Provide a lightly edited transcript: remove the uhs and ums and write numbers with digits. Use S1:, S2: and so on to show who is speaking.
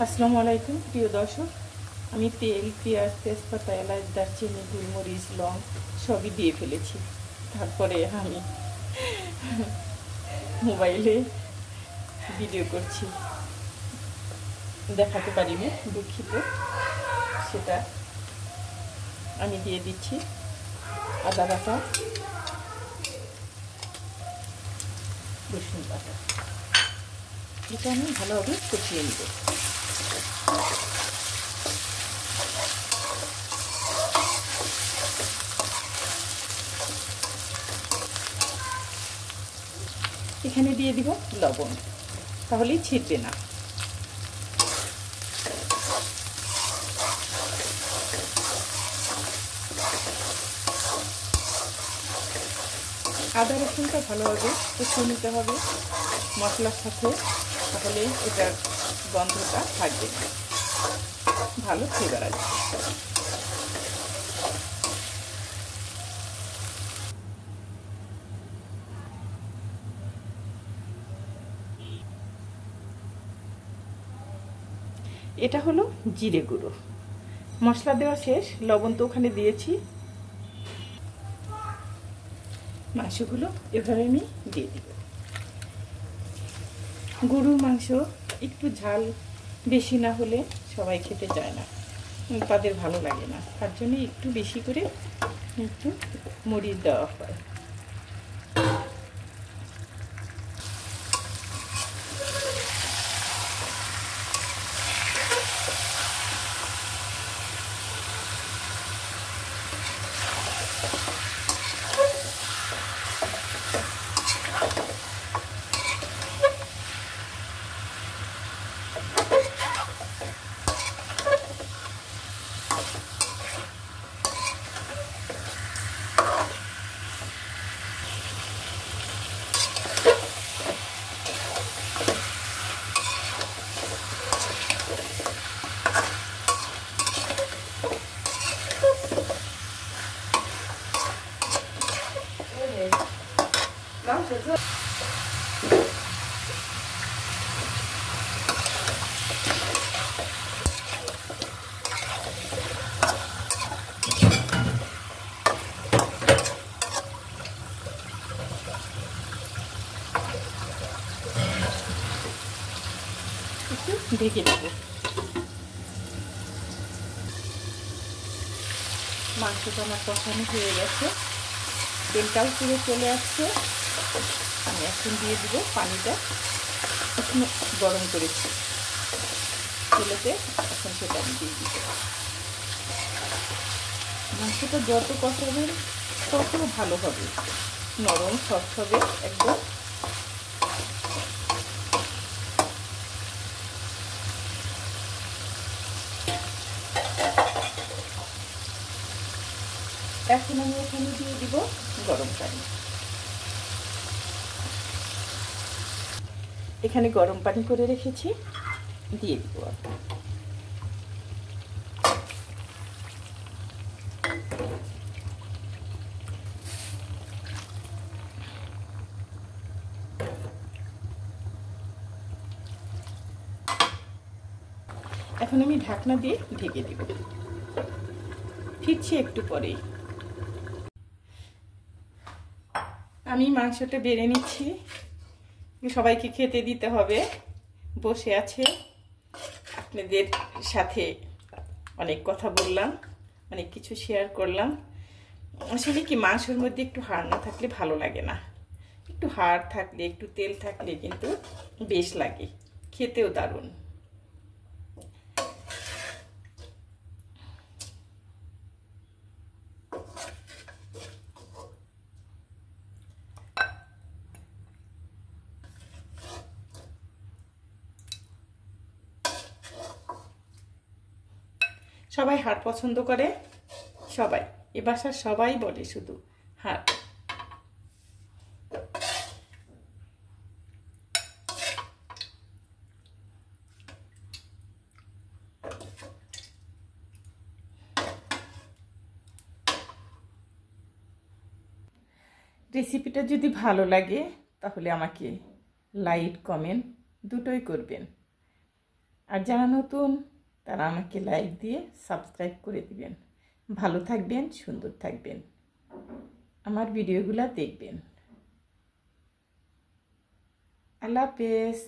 S1: আসসালামু আলাইকুম প্রিয় দর্শক, আমি তেল, পেঁয়াজ, তেজপাতা, এলাচ, দারচিনি, গোলমরিচ, লং সবই দিয়ে ফেলেছি। তারপরে আমি মোবাইলে ভিডিও করছি, দেখাতে পারিনি, দুঃখিত। সেটা আমি দিয়ে দিচ্ছি আদা বাটা, রসুন বাটা। এটা আমি ভালোভাবে কষিয়ে নেব। এখানে দিয়ে দিব লবণ, তাহলেই ছিটবে না। আদা রসুনটা ভালোভাবে কষিয়ে নিতে হবে মশলার সাথে, তাহলে এটার গন্ধটা থাকবে না, ভালো ফ্লেভার আসবে। এটা হলো জিরে গুঁড়ো। মশলা দেওয়া শেষ, লবণ তো ওখানে দিয়েছি। মাংসগুলো এভাবে আমি দিয়ে দিব। গরুর মাংস একটু ঝাল বেশি না হলে সবাই খেতে চায় না, তাদের ভালো লাগে না। তার জন্য একটু বেশি করে একটু মরিচ দেওয়া হয়। একটু ঢেকে দেবো। মাংসটা আমার কষানো হয়ে গেছে, তেলটাও পুরো চলে আসছে। আমি এখন দিয়ে দিব পানিটা, এখন গরম করেছি তেলেতে, এখন সেটা আমি দিয়ে দিব। মাংসটা যত কষাবেন তত ভালো হবে, নরম সফট হবে একদম। এখন আমি এখানে দিয়ে দিব গরম পানি। এখানে গরম পানি করে রেখেছি, দিয়ে দিব। এখন আমি ঢাকনা দিয়ে ঢেকে দিব, ফিরছি একটু পরেই। আমি মাংসটা বেড়ে নিচ্ছি, সবাইকে খেতে দিতে হবে। বসে আছে, আপনাদের সাথে অনেক কথা বললাম, অনেক কিছু শেয়ার করলাম। আসলে কি, মাংসের মধ্যে একটু হাড় না থাকলে ভালো লাগে না, একটু হাড় থাকলে, একটু তেল থাকলে কিন্তু বেশ লাগে, খেতেও দারুণ। সবাই হাড় পছন্দ করে, সবাই, এ বাসার সবাই বলে শুধু হাড়। রেসিপিটা যদি ভালো লাগে তাহলে আমাকে লাইক, কমেন্ট দুটোই করবেন। আর যারা নতুন তারা আমাকে লাইক দিয়ে সাবস্ক্রাইব করে দিবেন। ভালো থাকবেন, সুন্দর থাকবেন, আমার ভিডিওগুলো দেখবেন। আল্লাহ হাফেজ।